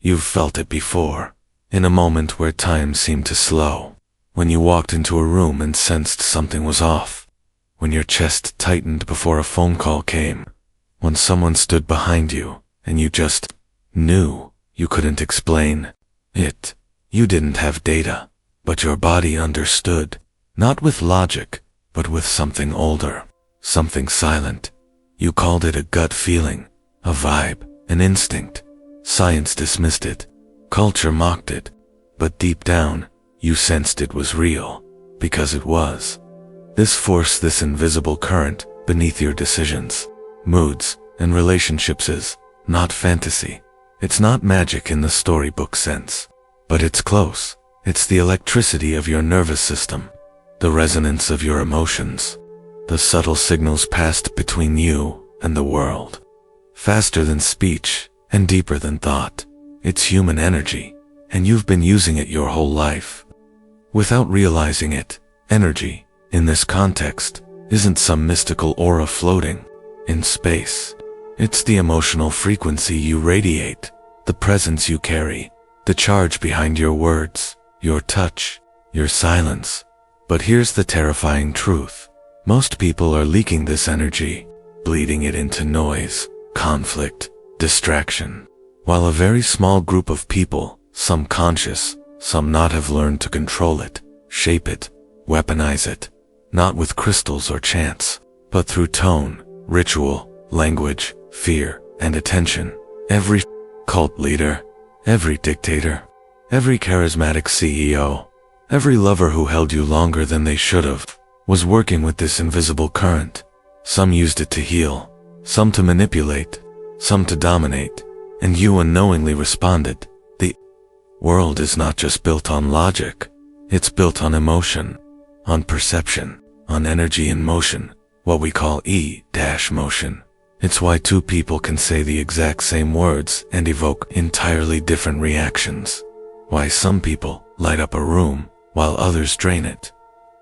You've felt it before, in a moment where time seemed to slow. When you walked into a room and sensed something was off. When your chest tightened before a phone call came. When someone stood behind you, and you just knew. You couldn't explain it. You didn't have data, but your body understood. Not with logic, but with something older, something silent. You called it a gut feeling, a vibe, an instinct. Science dismissed it. Culture mocked it. But deep down, you sensed it was real, because it was. This force, this invisible current beneath your decisions, moods, and relationships is not fantasy. It's not magic in the storybook sense, but it's close. It's the electricity of your nervous system, the resonance of your emotions, the subtle signals passed between you and the world. Faster than speech and deeper than thought. It's human energy, and you've been using it your whole life. Without realizing it, energy, in this context, isn't some mystical aura floating in space. It's the emotional frequency you radiate, the presence you carry, the charge behind your words, your touch, your silence. But here's the terrifying truth. Most people are leaking this energy, bleeding it into noise, conflict, distraction, while a very small group of people, some conscious, some not, have learned to control it, shape it, weaponize it, not with crystals or chants, but through tone, ritual, language, fear, and attention. Every cult leader, every dictator, every charismatic CEO, every lover who held you longer than they should have, was working with this invisible current. Some used it to heal, some to manipulate, some to dominate, and you unknowingly responded. The world is not just built on logic, it's built on emotion, on perception, on energy in motion, what we call E-motion. It's why two people can say the exact same words and evoke entirely different reactions. Why some people light up a room while others drain it.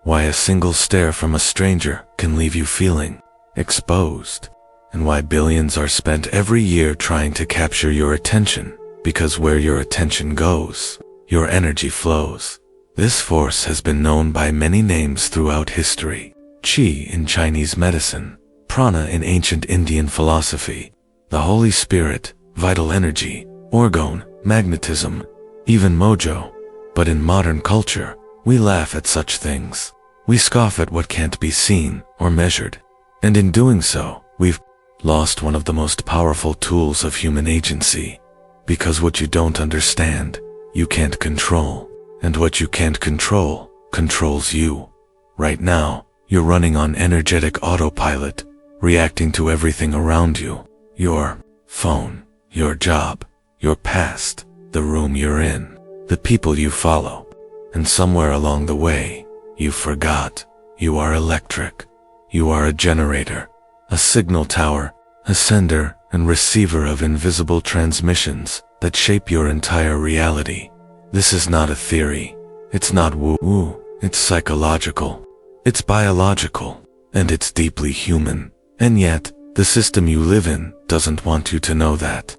Why a single stare from a stranger can leave you feeling exposed. And why billions are spent every year trying to capture your attention, because where your attention goes, your energy flows. This force has been known by many names throughout history. Qi in Chinese medicine, prana in ancient Indian philosophy, the Holy Spirit, vital energy, orgone, magnetism, even mojo. But in modern culture, we laugh at such things. We scoff at what can't be seen or measured. And in doing so, we've lost one of the most powerful tools of human agency. Because what you don't understand, you can't control. And what you can't control, controls you. Right now, you're running on energetic autopilot, reacting to everything around you. Your phone, your job, your past, the room you're in, the people you follow. And somewhere along the way, you forgot. You are electric. You are a generator, a signal tower, a sender and receiver of invisible transmissions that shape your entire reality. This is not a theory. It's not woo-woo. It's psychological. It's biological. And it's deeply human. And yet, the system you live in doesn't want you to know that.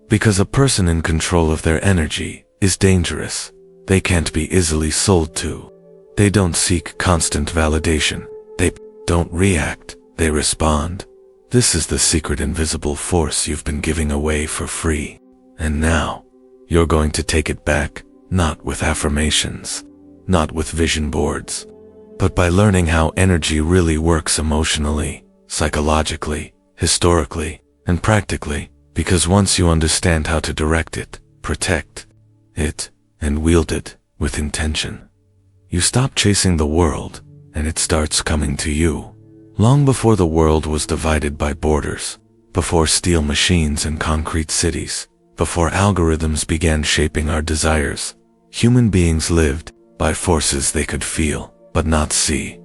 Because a person in control of their energy is dangerous. They can't be easily sold to. They don't seek constant validation. They don't react. They respond. This is the secret invisible force you've been giving away for free. And now, you're going to take it back. Not with affirmations, not with vision boards, but by learning how energy really works emotionally, psychologically, historically, and practically, because once you understand how to direct it, protect it, and wield it with intention, you stop chasing the world, and it starts coming to you. Long before the world was divided by borders, before steel machines and concrete cities, before algorithms began shaping our desires, human beings lived by forces they could feel, but not see.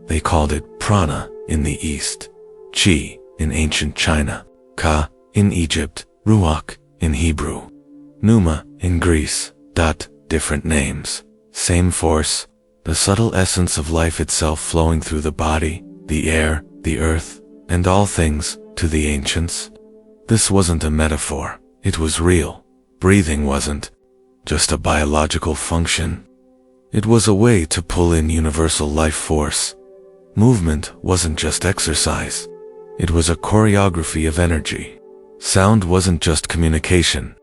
They called it prana in the East, Qi in ancient China, Ka in Egypt, Ruach in Hebrew, Pneuma in Greece. Different names, same force, the subtle essence of life itself flowing through the body, the air, the earth, and all things, to the ancients. This wasn't a metaphor, it was real. Breathing wasn't just a biological function. It was a way to pull in universal life force. Movement wasn't just exercise. It was a choreography of energy. Sound wasn't just communication.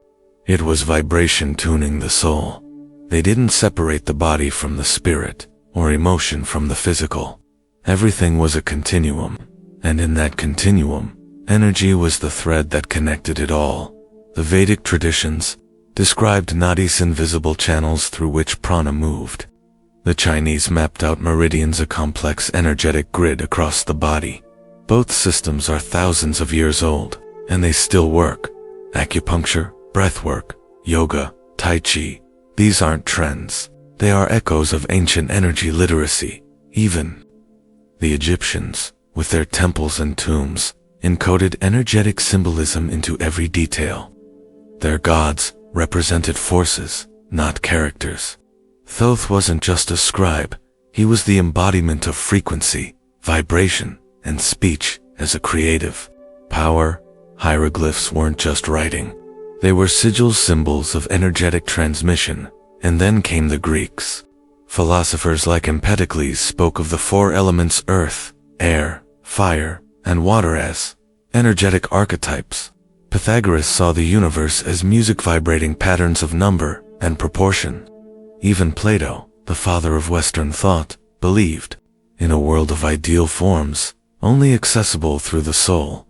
It was vibration tuning the soul. They didn't separate the body from the spirit, or emotion from the physical. Everything was a continuum, and in that continuum, energy was the thread that connected it all. The Vedic traditions described nadis, invisible channels through which prana moved. The Chinese mapped out meridians, a complex energetic grid across the body. Both systems are thousands of years old, and they still work. Acupuncture, breathwork, yoga, tai chi, these aren't trends. They are echoes of ancient energy literacy. Even the Egyptians, with their temples and tombs, encoded energetic symbolism into every detail. Their gods represented forces, not characters. Thoth wasn't just a scribe, he was the embodiment of frequency, vibration, and speech as a creative power. Hieroglyphs weren't just writing. They were sigils, symbols of energetic transmission. And then came the Greeks. Philosophers like Empedocles spoke of the four elements earth, air, fire, and water as energetic archetypes. Pythagoras saw the universe as music, vibrating patterns of number and proportion. Even Plato, the father of Western thought, believed in a world of ideal forms, only accessible through the soul.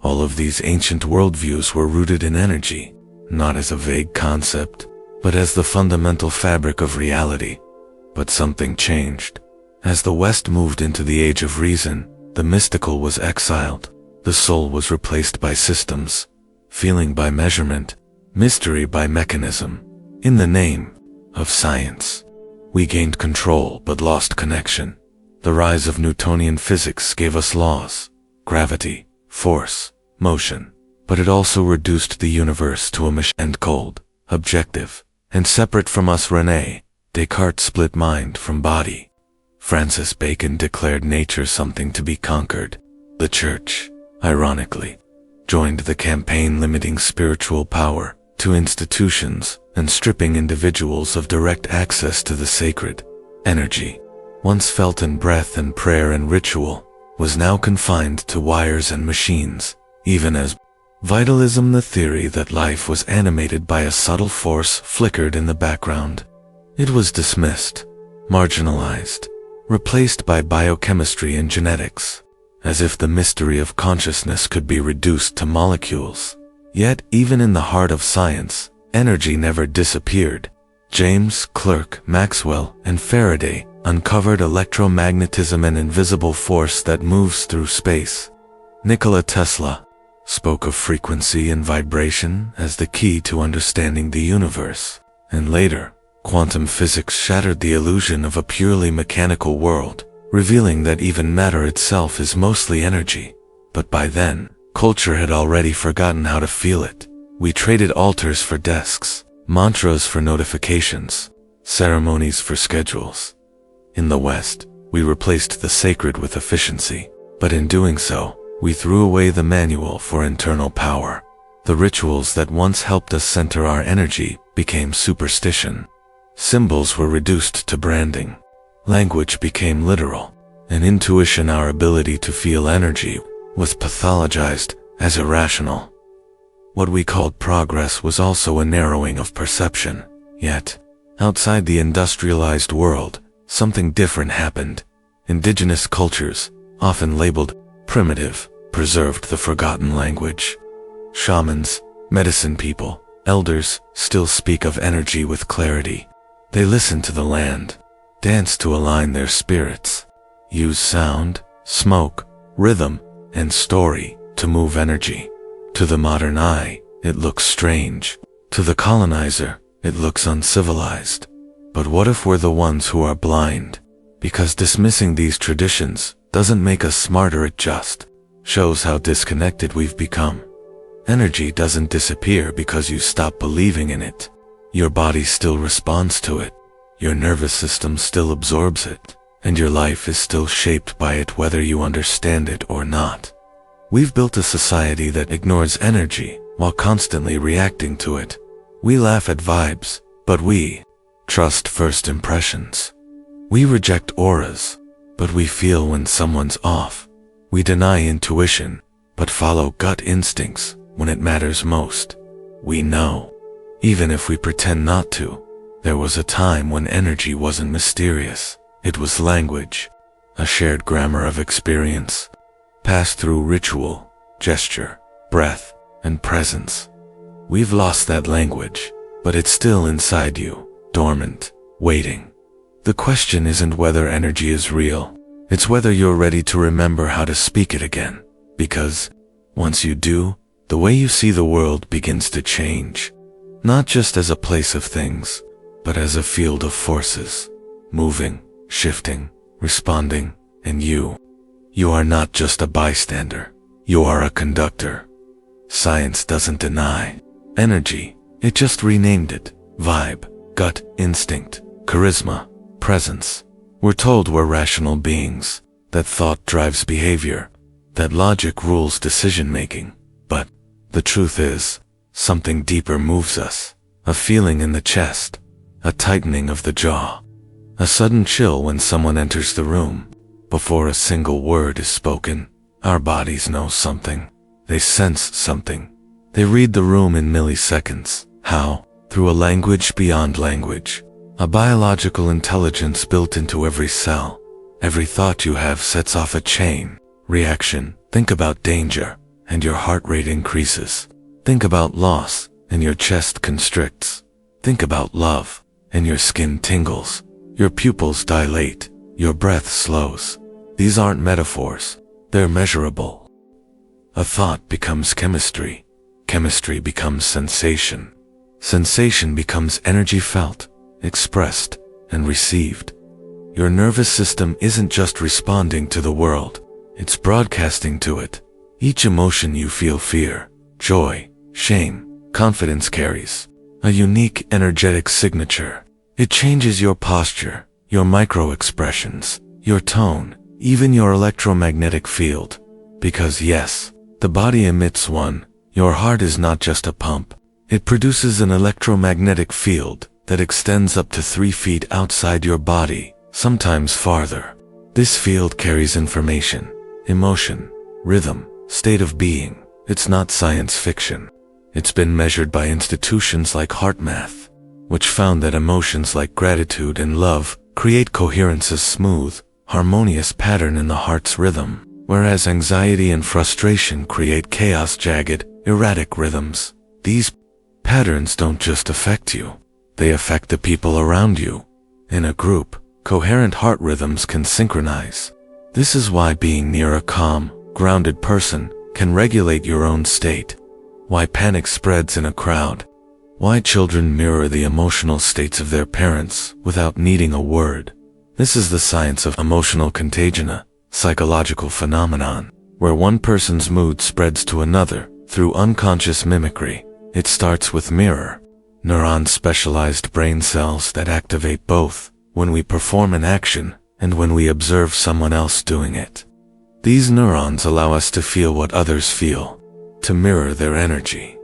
All of these ancient worldviews were rooted in energy, not as a vague concept, but as the fundamental fabric of reality. But something changed. As the West moved into the age of reason, the mystical was exiled. The soul was replaced by systems, feeling by measurement, mystery by mechanism. In the name of science, we gained control but lost connection. The rise of Newtonian physics gave us laws, gravity, force, motion, but it also reduced the universe to a machine, and cold, objective, and separate from us. René Descartes split mind from body. Francis Bacon declared nature something to be conquered. The Church, ironically, joined the campaign limiting spiritual power to institutions and stripping individuals of direct access to the sacred. Energy, once felt in breath and prayer and ritual, was now confined to wires and machines. Even as vitalism, the theory that life was animated by a subtle force, flickered in the background. It was dismissed, marginalized, replaced by biochemistry and genetics, as if the mystery of consciousness could be reduced to molecules. Yet, even in the heart of science, energy never disappeared. James Clerk Maxwell and Faraday uncovered electromagnetism, an invisible force that moves through space. Nikola Tesla spoke of frequency and vibration as the key to understanding the universe. And later, quantum physics shattered the illusion of a purely mechanical world, revealing that even matter itself is mostly energy. But by then, culture had already forgotten how to feel it. We traded altars for desks, mantras for notifications, ceremonies for schedules. In the West, we replaced the sacred with efficiency, but in doing so, we threw away the manual for internal power. The rituals that once helped us center our energy became superstition. Symbols were reduced to branding. Language became literal. And intuition, our ability to feel energy, was pathologized as irrational. What we called progress was also a narrowing of perception. Yet, outside the industrialized world, something different happened. Indigenous cultures, often labeled primitive, preserved the forgotten language. Shamans, medicine people, elders still speak of energy with clarity. They listen to the land, dance to align their spirits, use sound, smoke, rhythm, and story to move energy. To the modern eye, it looks strange. To the colonizer, it looks uncivilized. But what if we're the ones who are blind? Because dismissing these traditions doesn't make us smarter, it just shows how disconnected we've become. Energy doesn't disappear because you stop believing in it. Your body still responds to it. Your nervous system still absorbs it. And your life is still shaped by it whether you understand it or not. We've built a society that ignores energy while constantly reacting to it. We laugh at vibes, but we trust first impressions. We reject auras, but we feel when someone's off. We deny intuition, but follow gut instincts when it matters most. We know, even if we pretend not to. There was a time when energy wasn't mysterious. It was language, a shared grammar of experience, passed through ritual, gesture, breath, and presence. We've lost that language, but it's still inside you, dormant, waiting. The question isn't whether energy is real. It's whether you're ready to remember how to speak it again. Because once you do, the way you see the world begins to change. Not just as a place of things, but as a field of forces, moving, shifting, responding, and you are not just a bystander, you are a conductor. Science doesn't deny energy, it just renamed it. Vibe, gut, instinct, charisma, presence. We're told we're rational beings, that thought drives behavior, that logic rules decision-making. But the truth is, something deeper moves us. A feeling in the chest, a tightening of the jaw, a sudden chill when someone enters the room. Before a single word is spoken, our bodies know something. They sense something. They read the room in milliseconds. How? Through a language beyond language. A biological intelligence built into every cell. Every thought you have sets off a chain reaction. Think about danger, and your heart rate increases. Think about loss, and your chest constricts. Think about love, and your skin tingles. Your pupils dilate. Your breath slows. These aren't metaphors. They're measurable. A thought becomes chemistry. Chemistry becomes sensation. Sensation becomes energy felt, expressed, and received. Your nervous system isn't just responding to the world, it's broadcasting to it. Each emotion you feel, fear, joy, shame, confidence, carries a unique energetic signature. It changes your posture, your micro-expressions, your tone, even your electromagnetic field. Because yes, the body emits one. Your heart is not just a pump. It produces an electromagnetic field that extends up to 3 feet outside your body, sometimes farther. This field carries information, emotion, rhythm, state of being. It's not science fiction. It's been measured by institutions like HeartMath, which found that emotions like gratitude and love create coherence, a smooth, harmonious pattern in the heart's rhythm, whereas anxiety and frustration create chaos, jagged, erratic rhythms. These patterns don't just affect you, they affect the people around you. In a group, coherent heart rhythms can synchronize. This is why being near a calm, grounded person can regulate your own state. Why panic spreads in a crowd. Why children mirror the emotional states of their parents without needing a word. This is the science of emotional contagion, a psychological phenomenon, where one person's mood spreads to another through unconscious mimicry. It starts with mirror neurons, specialized brain cells that activate both when we perform an action and when we observe someone else doing it. These neurons allow us to feel what others feel, to mirror their energy.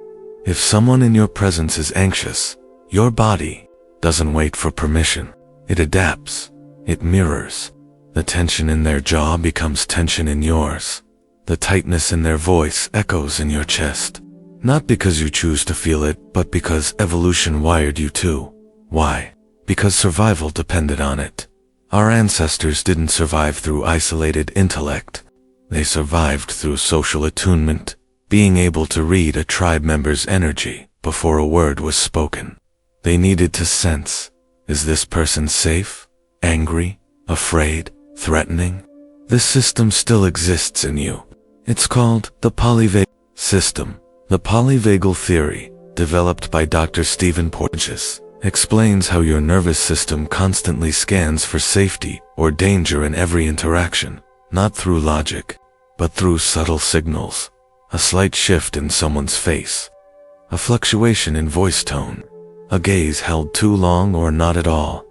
If someone in your presence is anxious, your body doesn't wait for permission. It adapts. It mirrors. The tension in their jaw becomes tension in yours. The tightness in their voice echoes in your chest. Not because you choose to feel it, but because evolution wired you to. Why? Because survival depended on it. Our ancestors didn't survive through isolated intellect. They survived through social attunement, being able to read a tribe member's energy before a word was spoken. They needed to sense, is this person safe, angry, afraid, threatening? This system still exists in you. It's called the polyvagal system. The polyvagal theory, developed by Dr. Stephen Porges, explains how your nervous system constantly scans for safety or danger in every interaction, not through logic, but through subtle signals. A slight shift in someone's face, a fluctuation in voice tone, a gaze held too long or not at all.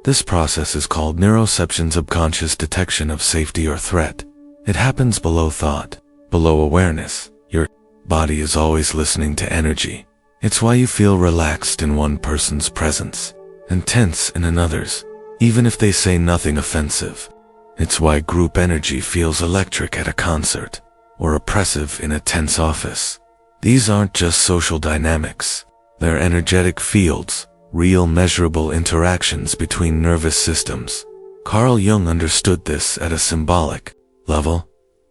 This process is called neuroception, subconscious detection of safety or threat. It happens below thought, below awareness. Your body is always listening to energy. It's why you feel relaxed in one person's presence and tense in another's, even if they say nothing offensive. It's why group energy feels electric at a concert or oppressive in a tense office. These aren't just social dynamics. They're energetic fields, real measurable interactions between nervous systems. Carl Jung understood this at a symbolic level.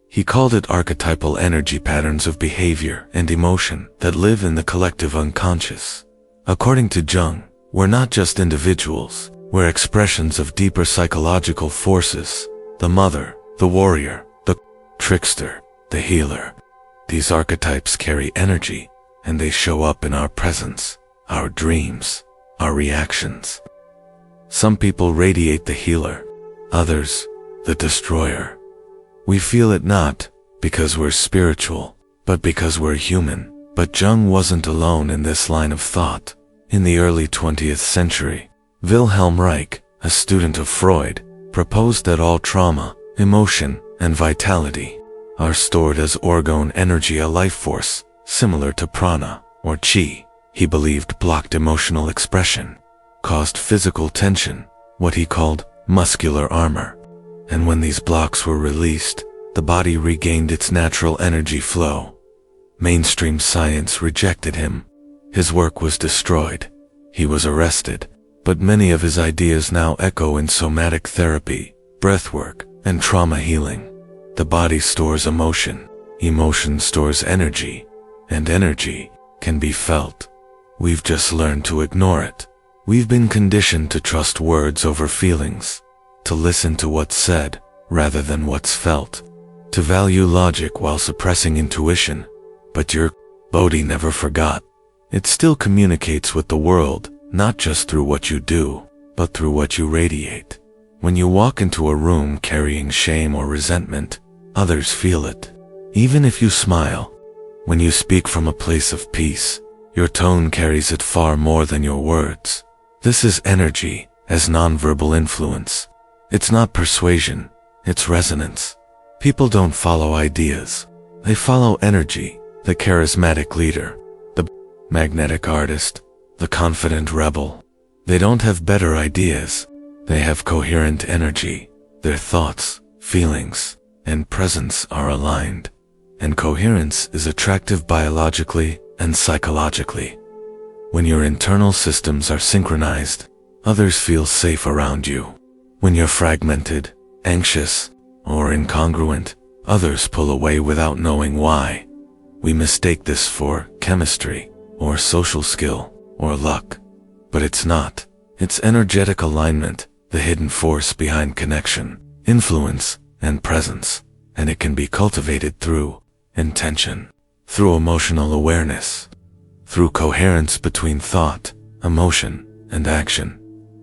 He called it archetypal energy patterns of behavior and emotion that live in the collective unconscious. According to Jung, we're not just individuals, we're expressions of deeper psychological forces: the mother, the warrior, the trickster, the healer. These archetypes carry energy, and they show up in our presence, our dreams, our reactions. Some people radiate the healer, others, the destroyer. We feel it not because we're spiritual, but because we're human. But Jung wasn't alone in this line of thought. In the early 20th century, Wilhelm Reich, a student of Freud, proposed that all trauma, emotion, and vitality are stored as orgone energy, a life force, similar to prana or chi. He believed blocked emotional expression caused physical tension, what he called muscular armor. And when these blocks were released, the body regained its natural energy flow. Mainstream science rejected him. His work was destroyed. He was arrested. But many of his ideas now echo in somatic therapy, breathwork, and trauma healing. The body stores emotion. Emotion stores energy. And energy can be felt. We've just learned to ignore it. We've been conditioned to trust words over feelings, to listen to what's said rather than what's felt, to value logic while suppressing intuition. But your body never forgot. It still communicates with the world, not just through what you do, but through what you radiate. When you walk into a room carrying shame or resentment, others feel it. Even if you smile, when you speak from a place of peace, your tone carries it far more than your words. This is energy as nonverbal influence. It's not persuasion, it's resonance. People don't follow ideas. They follow energy, the charismatic leader, the magnetic artist, the confident rebel. They don't have better ideas. They have coherent energy. Their thoughts, feelings, and presence are aligned. And coherence is attractive biologically and psychologically. When your internal systems are synchronized, others feel safe around you. When you're fragmented, anxious, or incongruent, others pull away without knowing why. We mistake this for chemistry, or social skill, or luck. But it's not. It's energetic alignment, the hidden force behind connection, influence, and presence. And it can be cultivated through intention, through emotional awareness, through coherence between thought, emotion, and action.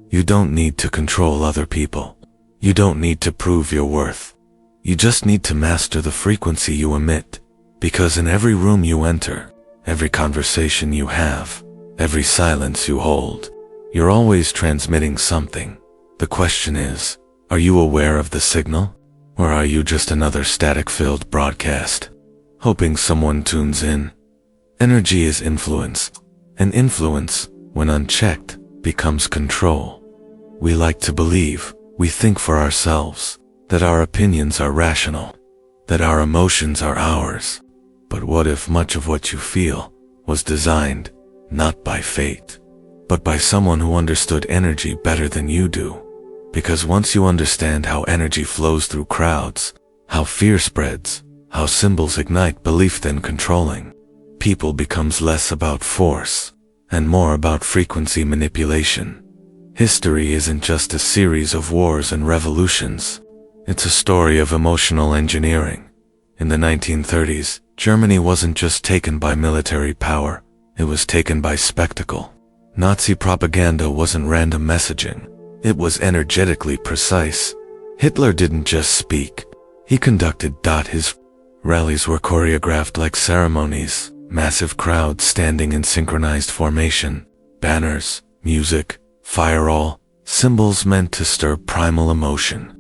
You don't need to control other people. You don't need to prove your worth. You just need to master the frequency you emit. Because in every room you enter, every conversation you have, every silence you hold, you're always transmitting something. The question is, are you aware of the signal? Or are you just another static-filled broadcast, hoping someone tunes in? Energy is influence, and influence, when unchecked, becomes control. We like to believe, we think for ourselves, that our opinions are rational, that our emotions are ours. But what if much of what you feel was designed, not by fate, but by someone who understood energy better than you do? Because once you understand how energy flows through crowds, how fear spreads, how symbols ignite belief then controlling, people becomes less about force and more about frequency manipulation. History isn't just a series of wars and revolutions. It's a story of emotional engineering. In the 1930s, Germany wasn't just taken by military power, it was taken by spectacle. Nazi propaganda wasn't random messaging. It was energetically precise. Hitler didn't just speak. He conducted. His rallies were choreographed like ceremonies, massive crowds standing in synchronized formation, banners, music, fire, all symbols meant to stir primal emotion.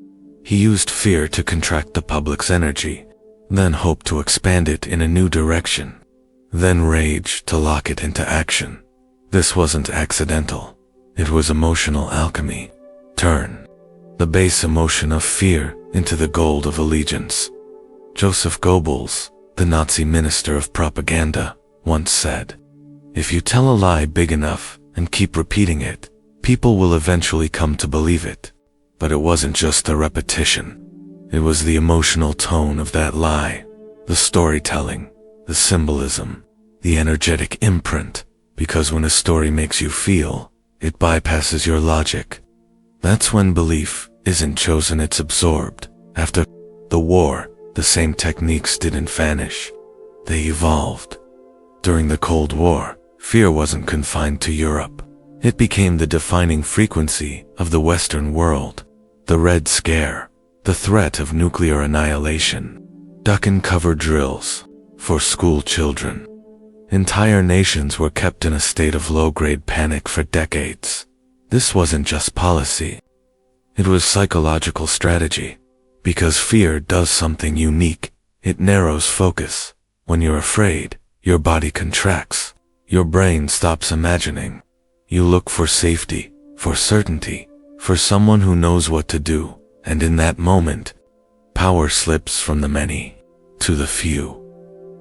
He used fear to contract the public's energy, then hoped to expand it in a new direction. then rage to lock it into action. This wasn't accidental. It was emotional alchemy. Turn the base emotion of fear into the gold of allegiance. Joseph Goebbels, the Nazi minister of propaganda, once said, "If you tell a lie big enough and keep repeating it, people will eventually come to believe it." But it wasn't just the repetition. It was the emotional tone of that lie, the storytelling, the symbolism, the energetic imprint, because when a story makes you feel, it bypasses your logic. That's when belief isn't chosen, it's absorbed. After the war, the same techniques didn't vanish. They evolved. During the Cold War, fear wasn't confined to Europe. It became the defining frequency of the Western world. The Red Scare, the threat of nuclear annihilation, duck-and-cover drills for school children. Entire nations were kept in a state of low-grade panic for decades. This wasn't just policy. It was psychological strategy. Because fear does something unique. It narrows focus. When you're afraid, your body contracts. Your brain stops imagining. You look for safety, for certainty, for someone who knows what to do. And in that moment, power slips from the many to the few.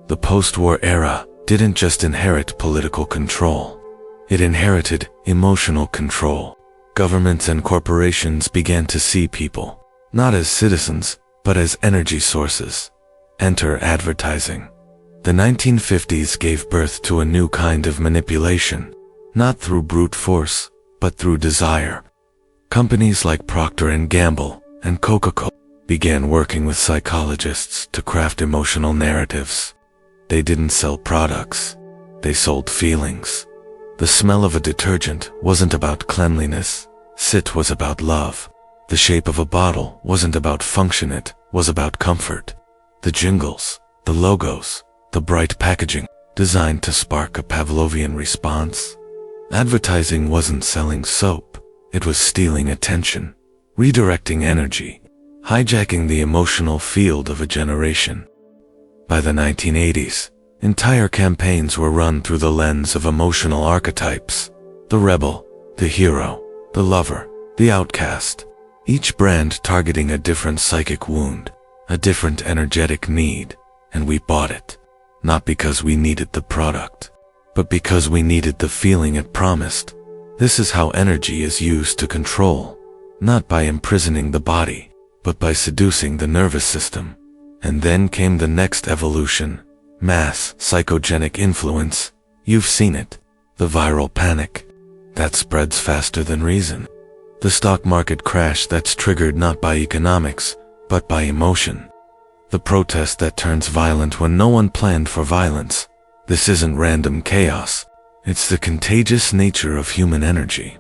The post-war era didn't just inherit political control. It inherited emotional control. Governments and corporations began to see people, not as citizens, but as energy sources. Enter advertising. The 1950s gave birth to a new kind of manipulation, not through brute force, but through desire. Companies like Procter & Gamble and Coca-Cola began working with psychologists to craft emotional narratives. They didn't sell products, they sold feelings. The smell of a detergent wasn't about cleanliness, it was about love. The shape of a bottle wasn't about function, it was about comfort. The jingles, the logos, the bright packaging, designed to spark a Pavlovian response. Advertising wasn't selling soap, it was stealing attention, redirecting energy, hijacking the emotional field of a generation. By the 1980s, entire campaigns were run through the lens of emotional archetypes. The rebel, the hero, the lover, the outcast. Each brand targeting a different psychic wound, a different energetic need, and we bought it. Not because we needed the product, but because we needed the feeling it promised. This is how energy is used to control, not by imprisoning the body, but by seducing the nervous system. And then came the next evolution, mass psychogenic influence. You've seen it, the viral panic that spreads faster than reason. The stock market crash that's triggered not by economics, but by emotion. The protest that turns violent when no one planned for violence. This isn't random chaos. It's the contagious nature of human energy.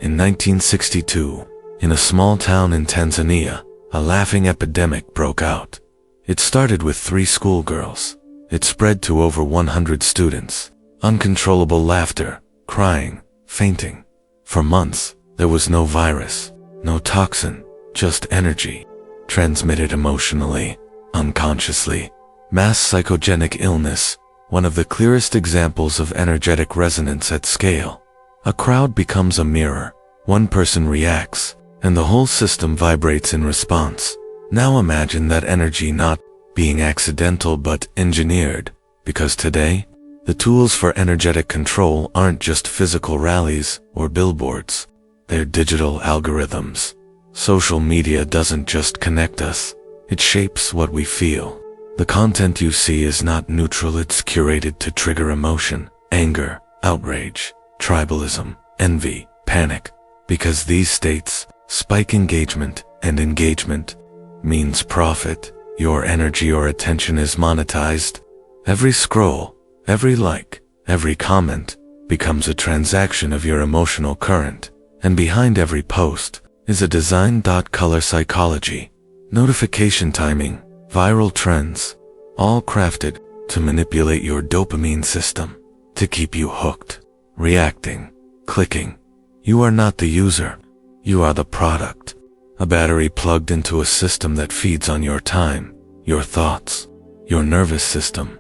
In 1962, in a small town in Tanzania, a laughing epidemic broke out. It started with 3 schoolgirls. It spread to over 100 students. Uncontrollable laughter, crying, fainting. For months, there was no virus, no toxin, just energy, transmitted emotionally, unconsciously. Mass psychogenic illness, one of the clearest examples of energetic resonance at scale. A crowd becomes a mirror. One person reacts, and the whole system vibrates in response. Now imagine that energy not being accidental but engineered, because today, the tools for energetic control aren't just physical rallies or billboards. They're digital algorithms. Social media doesn't just connect us, it shapes what we feel. The content you see is not neutral, it's curated to trigger emotion, anger, outrage, tribalism, envy, panic. Because these states spike engagement, and engagement means profit. Your energy or attention is monetized. Every scroll, every like, every comment becomes a transaction of your emotional current. And behind every post is a design. Color psychology, notification timing, viral trends, all crafted to manipulate your dopamine system, to keep you hooked, reacting, clicking. You are not the user, you are the product. A battery plugged into a system that feeds on your time, your thoughts, your nervous system.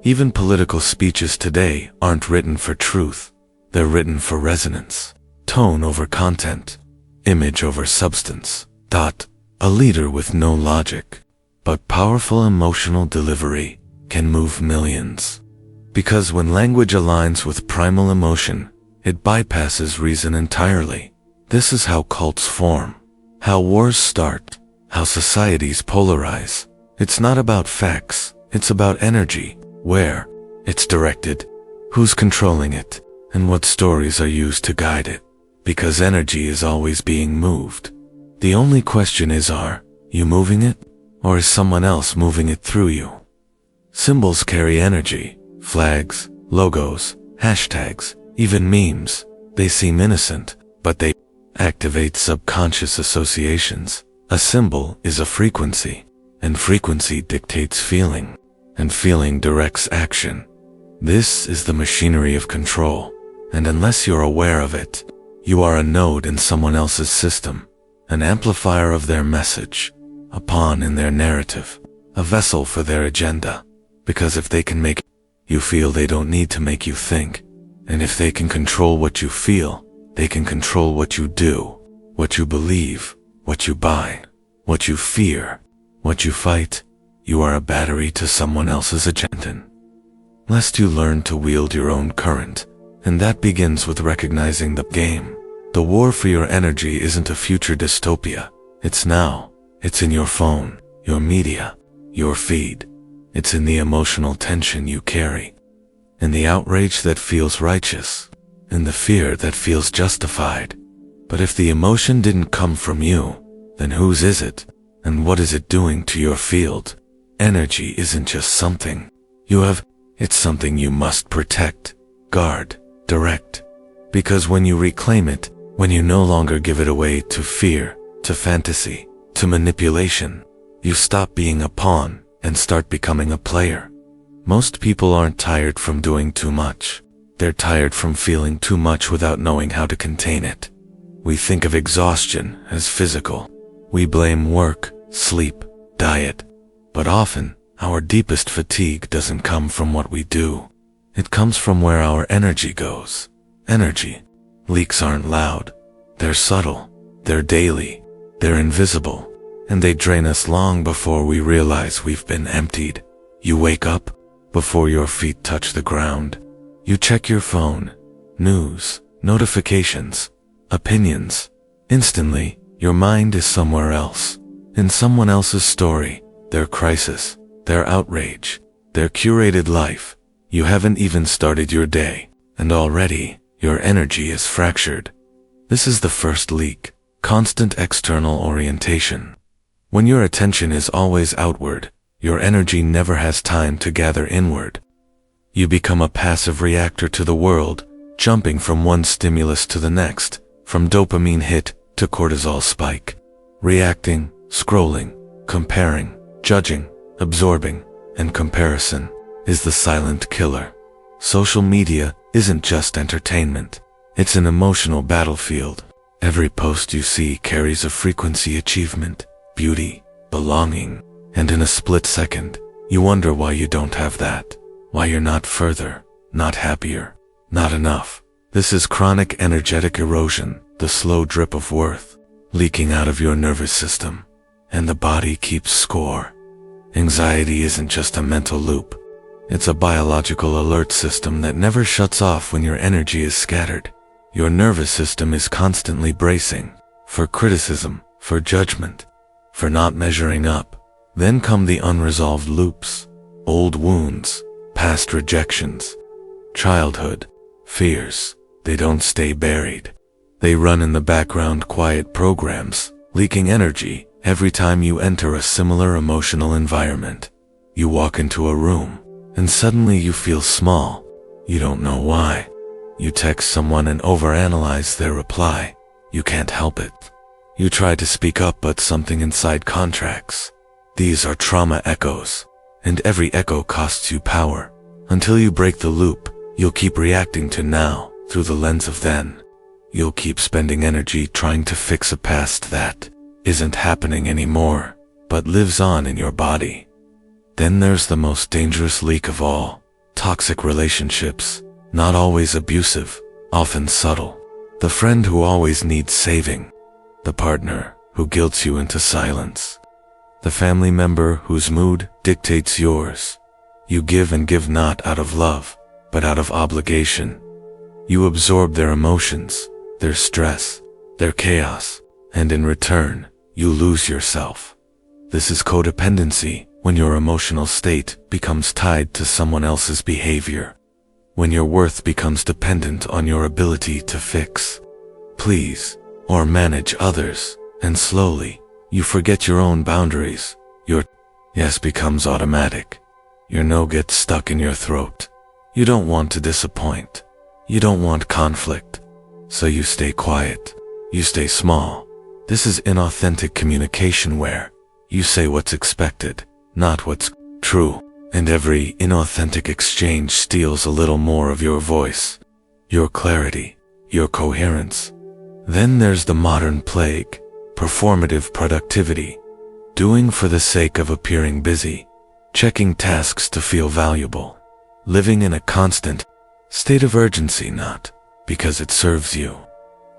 Even political speeches today aren't written for truth. They're written for resonance. Tone over content. Image over substance. A leader with no logic, but powerful emotional delivery can move millions. Because when language aligns with primal emotion, it bypasses reason entirely. This is how cults form, how wars start, how societies polarize. It's not about facts, it's about energy, where it's directed, who's controlling it, and what stories are used to guide it. Because energy is always being moved. The only question is, are you moving it, or is someone else moving it through you? Symbols carry energy. Flags, logos, hashtags, even memes. They seem innocent, but they activate subconscious associations. A symbol is a frequency, and frequency dictates feeling, and feeling directs action. This is the machinery of control, and unless you're aware of it, you are a node in someone else's system, an amplifier of their message, a pawn in their narrative, a vessel for their agenda. Because if they can make you feel, they don't need to make you think. And if they can control what you feel, they can control what you do, what you believe, what you buy, what you fear, what you fight. You are a battery to someone else's agenda. Lest you learn to wield your own current, and that begins with recognizing the game. The war for your energy isn't a future dystopia. It's now. It's in your phone, your media, your feed. It's in the emotional tension you carry, in the outrage that feels righteous, in the fear that feels justified. But if the emotion didn't come from you, then whose is it? And what is it doing to your field? Energy isn't just something you have, it's something you must protect, guard, direct. Because when you reclaim it, when you no longer give it away to fear, to fantasy, to manipulation, you stop being a pawn and start becoming a player. Most people aren't tired from doing too much. They're tired from feeling too much without knowing how to contain it. We think of exhaustion as physical. We blame work, sleep, diet. But often, our deepest fatigue doesn't come from what we do. It comes from where our energy goes. Energy. Leaks aren't loud. They're subtle. They're daily. They're invisible. And they drain us long before we realize we've been emptied. You wake up before your feet touch the ground. You check your phone, news, notifications, opinions. Instantly, your mind is somewhere else, in someone else's story, their crisis, their outrage, their curated life. You haven't even started your day, and already, your energy is fractured. This is the first leak, constant external orientation. When your attention is always outward, your energy never has time to gather inward. You become a passive reactor to the world, jumping from one stimulus to the next, from dopamine hit to cortisol spike. Reacting, scrolling, comparing, judging, absorbing, and comparison is the silent killer. Social media isn't just entertainment. It's an emotional battlefield. Every post you see carries a frequency: achievement, beauty, belonging, and in a split second, you wonder why you don't have that, why you're not further, not happier, not enough. This is chronic energetic erosion, the slow drip of worth, leaking out of your nervous system, and the body keeps score. Anxiety isn't just a mental loop. It's a biological alert system that never shuts off when your energy is scattered. Your nervous system is constantly bracing for criticism, for judgment, for not measuring up. Then come the unresolved loops, old wounds, past rejections, childhood, fears. They don't stay buried. They run in the background, quiet programs, leaking energy every time you enter a similar emotional environment. You walk into a room, and suddenly you feel small. You don't know why. You text someone and overanalyze their reply. You can't help it. You try to speak up, but something inside contracts. These are trauma echoes, and every echo costs you power. Until you break the loop, you'll keep reacting to now through the lens of then. You'll keep spending energy trying to fix a past that isn't happening anymore, but lives on in your body. Then there's the most dangerous leak of all, Toxic relationships, not always abusive, often subtle. The friend who always needs saving. The partner who guilts you into silence. The family member whose mood dictates yours. You give and give not out of love, but out of obligation. You absorb their emotions, their stress, their chaos, and in return, you lose yourself. This is codependency, when your emotional state becomes tied to someone else's behavior. When your worth becomes dependent on your ability to fix, please, or manage others, and slowly, you forget your own boundaries. Your yes becomes automatic. Your no gets stuck in your throat. You don't want to disappoint. You don't want conflict. So you stay quiet. You stay small. This is inauthentic communication where you say what's expected, not what's true, and every inauthentic exchange steals a little more of your voice, your clarity, your coherence. Then there's the modern plague, performative productivity, doing for the sake of appearing busy, checking tasks to feel valuable, living in a constant state of urgency, not because it serves you,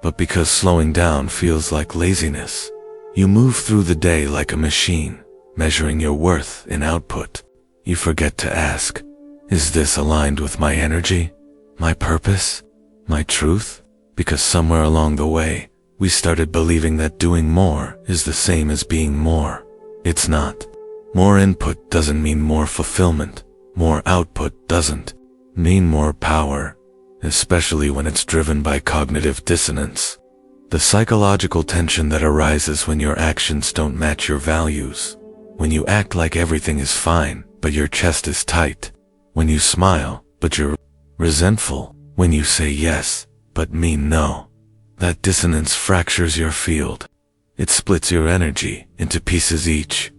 but because slowing down feels like laziness. You move through the day like a machine, measuring your worth in output. You forget to ask, is this aligned with my energy, my purpose, my truth? Because somewhere along the way, we started believing that doing more is the same as being more. It's not. More input doesn't mean more fulfillment. More output doesn't mean more power, especially when it's driven by cognitive dissonance. The psychological tension that arises when your actions don't match your values. When you act like everything is fine, but your chest is tight. When you smile, but you're resentful. When you say yes, but mean no. That dissonance fractures your field. It splits your energy into pieces, each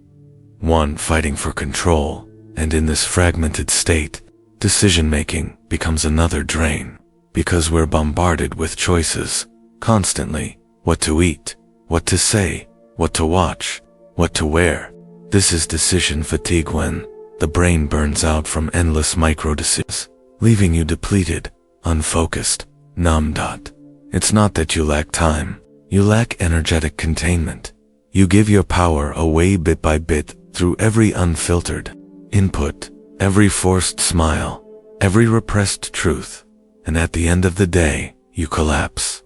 one fighting for control, and in this fragmented state, decision-making becomes another drain, because we're bombarded with choices, constantly, what to eat, what to say, what to watch, what to wear. This is decision fatigue when the brain burns out from endless micro-decisions, leaving you depleted, unfocused, numb. It's not that you lack time, you lack energetic containment. You give your power away bit by bit through every unfiltered input, every forced smile, every repressed truth, and at the end of the day, you collapse.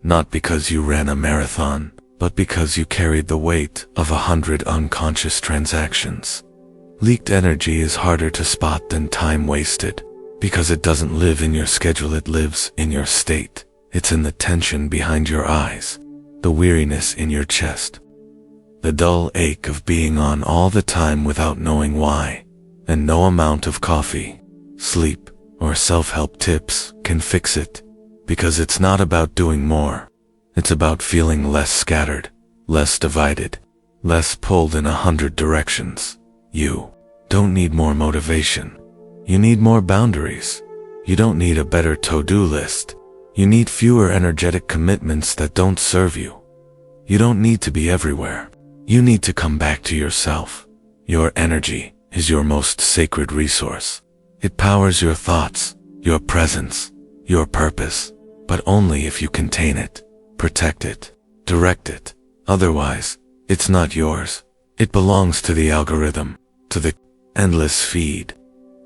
Not because you ran a marathon, but because you carried the weight of 100 unconscious transactions. Leaked energy is harder to spot than time wasted, because it doesn't live in your schedule, it lives in your state. It's in the tension behind your eyes, the weariness in your chest, the dull ache of being on all the time without knowing why, and no amount of coffee, sleep, or self-help tips can fix it, because it's not about doing more. It's about feeling less scattered, less divided, less pulled in 100 directions. You don't need more motivation. You need more boundaries. You don't need a better to-do list. You need fewer energetic commitments that don't serve you. You don't need to be everywhere. You need to come back to yourself. Your energy is your most sacred resource. It powers your thoughts, your presence, your purpose, but only if you contain it, protect it, direct it. Otherwise, it's not yours. It belongs to the algorithm, to the endless feed,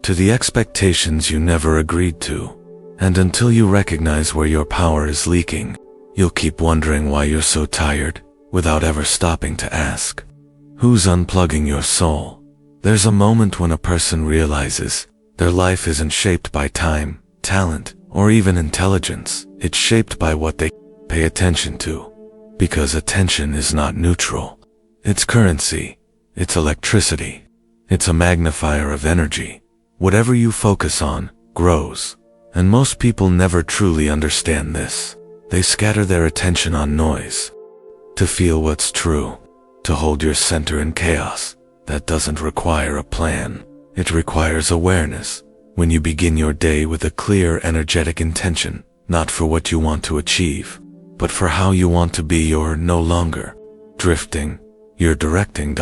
to the expectations you never agreed to. And until you recognize where your power is leaking, you'll keep wondering why you're so tired, without ever stopping to ask, who's unplugging your soul? There's a moment when a person realizes their life isn't shaped by time, talent, or even intelligence. It's shaped by what they pay attention to. Because attention is not neutral. It's currency. It's electricity. It's a magnifier of energy. Whatever you focus on grows. And most people never truly understand this. They scatter their attention on noise. To feel what's true, to hold your center in chaos, that doesn't require a plan. It requires awareness. When you begin your day with a clear, energetic intention, not for what you want to achieve, but for how you want to be, you're no longer drifting, you're directing.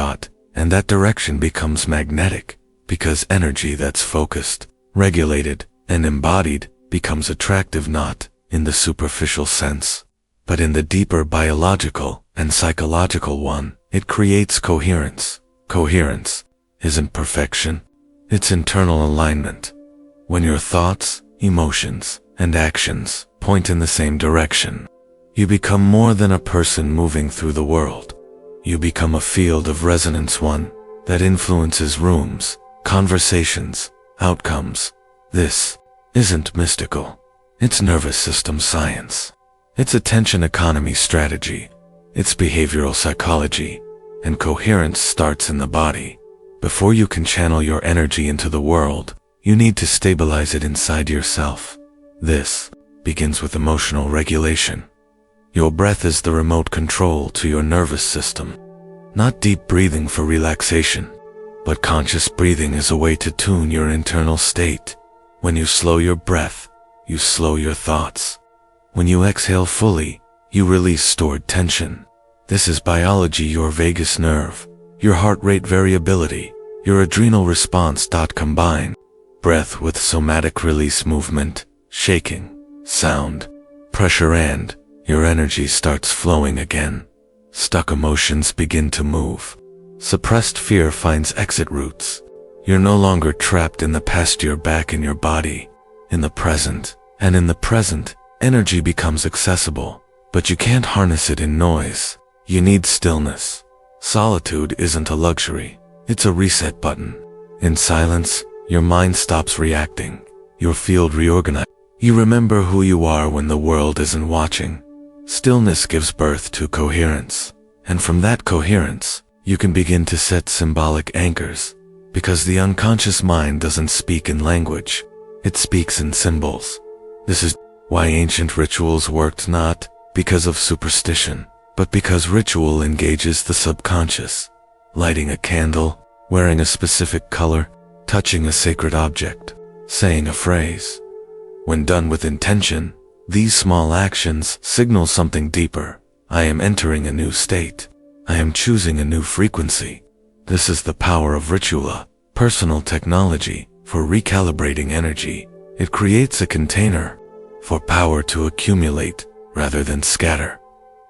And that direction becomes magnetic, because energy that's focused regulated, and embodied, becomes attractive not in the superficial sense, but in the deeper biological and psychological one. It creates coherence. Coherence isn't perfection, it's internal alignment. When your thoughts, emotions, and actions point in the same direction, you become more than a person moving through the world. You become a field of resonance, one that influences rooms, conversations, outcomes. This isn't mystical. It's nervous system science. It's attention economy strategy. It's behavioral psychology. And coherence starts in the body. Before you can channel your energy into the world, you need to stabilize it inside yourself. This begins with emotional regulation. Your breath is the remote control to your nervous system. Not deep breathing for relaxation, but conscious breathing is a way to tune your internal state. When you slow your breath, you slow your thoughts. When you exhale fully, you release stored tension. This is biology, your vagus nerve, your heart rate variability, your adrenal response. Combine breath with somatic release movement, shaking, sound, pressure, and your energy starts flowing again. Stuck emotions begin to move. Suppressed fear finds exit routes. You're no longer trapped in the past, you're back in your body, in the present. And in the present, energy becomes accessible, but you can't harness it in noise. You need stillness. Solitude isn't a luxury, it's a reset button. In silence, your mind stops reacting, your field reorganizes. You remember who you are when the world isn't watching. Stillness gives birth to coherence, and from that coherence, you can begin to set symbolic anchors, because the unconscious mind doesn't speak in language, it speaks in symbols. This is why ancient rituals worked, not because of superstition, but because ritual engages the subconscious. Lighting a candle, wearing a specific color, touching a sacred object, saying a phrase. When done with intention, these small actions signal something deeper. I am entering a new state. I am choosing a new frequency. This is the power of ritual, personal technology for recalibrating energy. It creates a container for power to accumulate rather than scatter.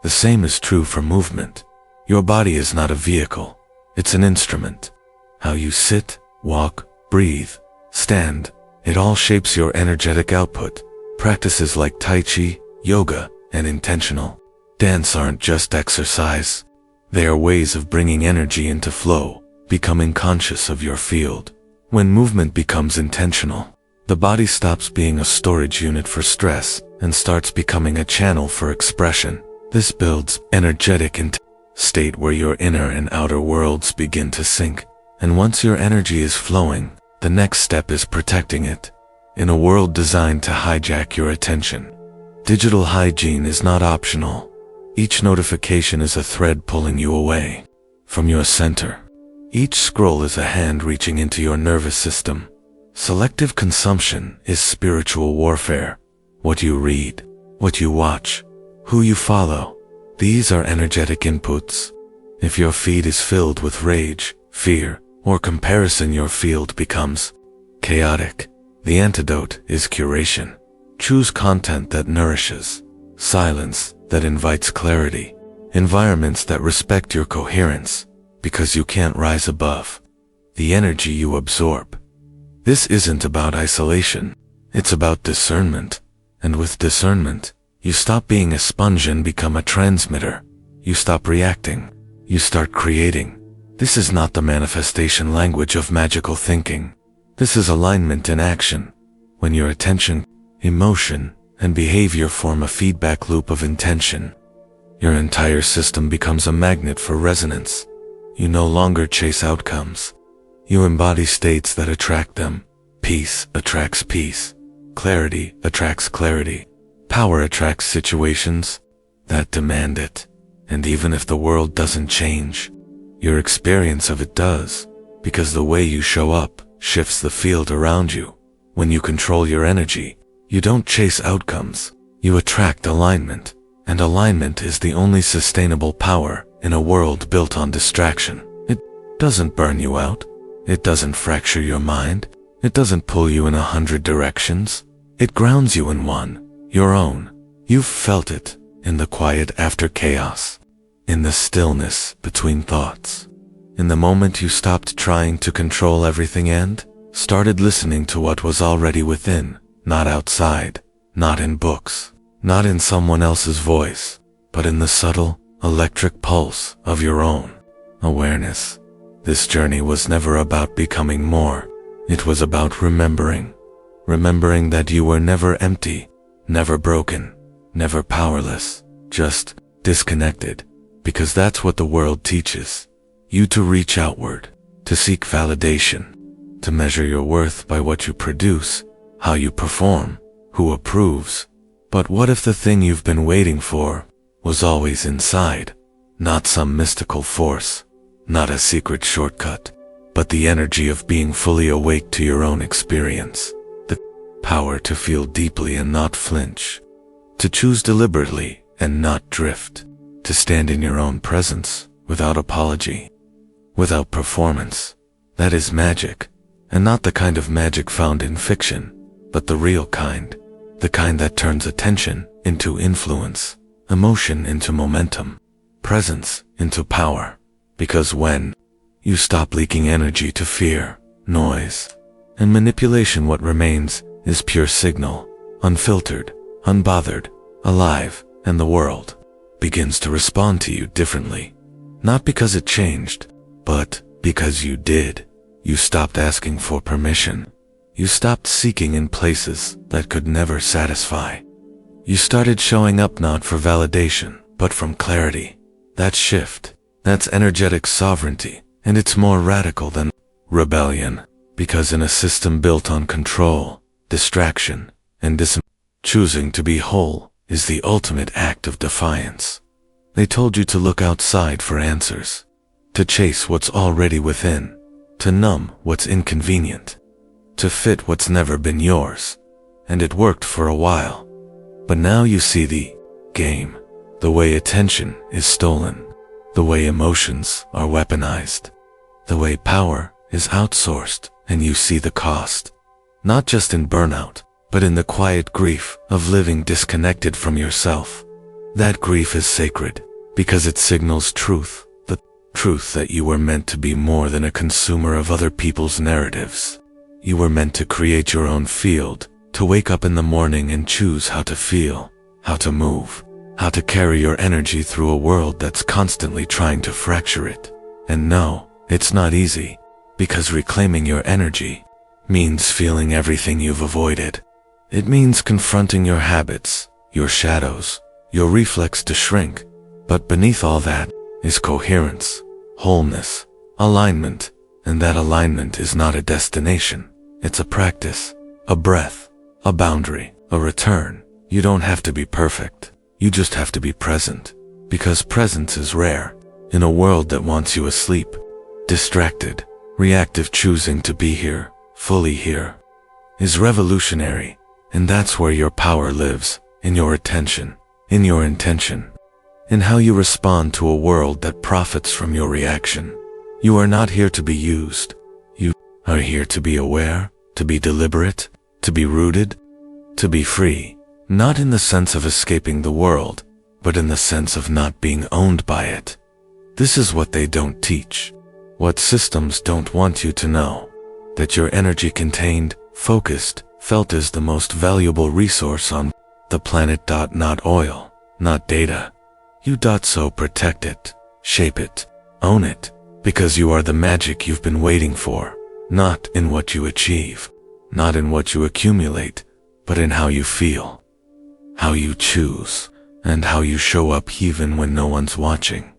The same is true for movement. Your body is not a vehicle, it's an instrument. How you sit, walk, breathe, stand, it all shapes your energetic output. Practices like Tai Chi, yoga, and intentional dance aren't just exercise. They are ways of bringing energy into flow, becoming conscious of your field. When movement becomes intentional, the body stops being a storage unit for stress and starts becoming a channel for expression. This builds energetic state where your inner and outer worlds begin to sync. And once your energy is flowing, the next step is protecting it. In a world designed to hijack your attention, digital hygiene is not optional. Each notification is a thread pulling you away from your center. Each scroll is a hand reaching into your nervous system. Selective consumption is spiritual warfare. What you read, what you watch, who you follow, these are energetic inputs. If your feed is filled with rage, fear, or comparison, your field becomes chaotic. The antidote is curation. Choose content that nourishes, silence that invites clarity, environments that respect your coherence, because you can't rise above the energy you absorb. This isn't about isolation, it's about discernment. And with discernment, you stop being a sponge and become a transmitter. You stop reacting, you start creating. This is not the manifestation language of magical thinking. This is alignment in action. When your attention, emotion, and behavior form a feedback loop of intention, your entire system becomes a magnet for resonance. You no longer chase outcomes. You embody states that attract them. Peace attracts peace. Clarity attracts clarity. Power attracts situations that demand it. And even if the world doesn't change, your experience of it does, because the way you show up shifts the field around you. When you control your energy, you don't chase outcomes, you attract alignment, and alignment is the only sustainable power in a world built on distraction. It doesn't burn you out, it doesn't fracture your mind, It doesn't pull you in 100 directions. It grounds you in one, your own. You've felt it in the quiet after chaos, in the stillness between thoughts, in the moment you stopped trying to control everything and started listening to what was already within, not outside, not in books, not in someone else's voice, but in the subtle, electric pulse of your own awareness. This journey was never about becoming more. It was about remembering that you were never empty, never broken, never powerless, just disconnected, because that's what the world teaches you, to reach outward, to seek validation, to measure your worth by what you produce, how you perform, who approves. But what if the thing you've been waiting for was always inside? Not some mystical force, not a secret shortcut, but the energy of being fully awake to your own experience, the power to feel deeply and not flinch, to choose deliberately and not drift, to stand in your own presence without apology, without performance. That is magic, and not the kind of magic found in fiction, but the real kind, the kind that turns attention into influence, emotion into momentum, presence into power. Because when you stop leaking energy to fear, noise, and manipulation, what remains is pure signal, unfiltered, unbothered, alive, and the world begins to respond to you differently. Not because it changed, but because you did. You stopped asking for permission. You stopped seeking in places that could never satisfy. You started showing up not for validation, but from clarity. That shift, that's energetic sovereignty, and it's more radical than rebellion, because in a system built on control, distraction, and choosing to be whole is the ultimate act of defiance. They told you to look outside for answers, to chase what's already within, to numb what's inconvenient, to fit what's never been yours. And it worked for a while. But now you see the game, the way attention is stolen, the way emotions are weaponized, the way power is outsourced, and you see the cost, not just in burnout, but in the quiet grief of living disconnected from yourself. That grief is sacred because it signals truth, the truth that you were meant to be more than a consumer of other people's narratives. You were meant to create your own field, to wake up in the morning and choose how to feel, how to move, how to carry your energy through a world that's constantly trying to fracture it. And no, it's not easy, because reclaiming your energy means feeling everything you've avoided. It means confronting your habits, your shadows, your reflex to shrink. But beneath all that is coherence, wholeness, alignment, and that alignment is not a destination. It's a practice, a breath, a boundary, a return. You don't have to be perfect. You just have to be present, because presence is rare. In a world that wants you asleep, distracted, reactive, choosing to be here, fully here, is revolutionary. And that's where your power lives, in your attention, in your intention, in how you respond to a world that profits from your reaction. You are not here to be used. You are here to be aware, to be deliberate, to be rooted, to be free. Not in the sense of escaping the world, but in the sense of not being owned by it. This is what they don't teach, what systems don't want you to know, that your energy contained, focused, felt is the most valuable resource on the planet. Not oil, not data. You so protect it, shape it, own it, because you are the magic you've been waiting for, not in what you achieve, not in what you accumulate, but in how you feel, how you choose, and how you show up even when no one's watching.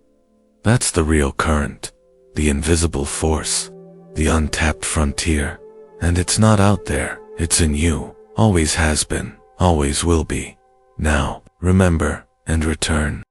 That's the real current, the invisible force, the untapped frontier. And it's not out there, it's in you, always has been, always will be. Now, remember and return.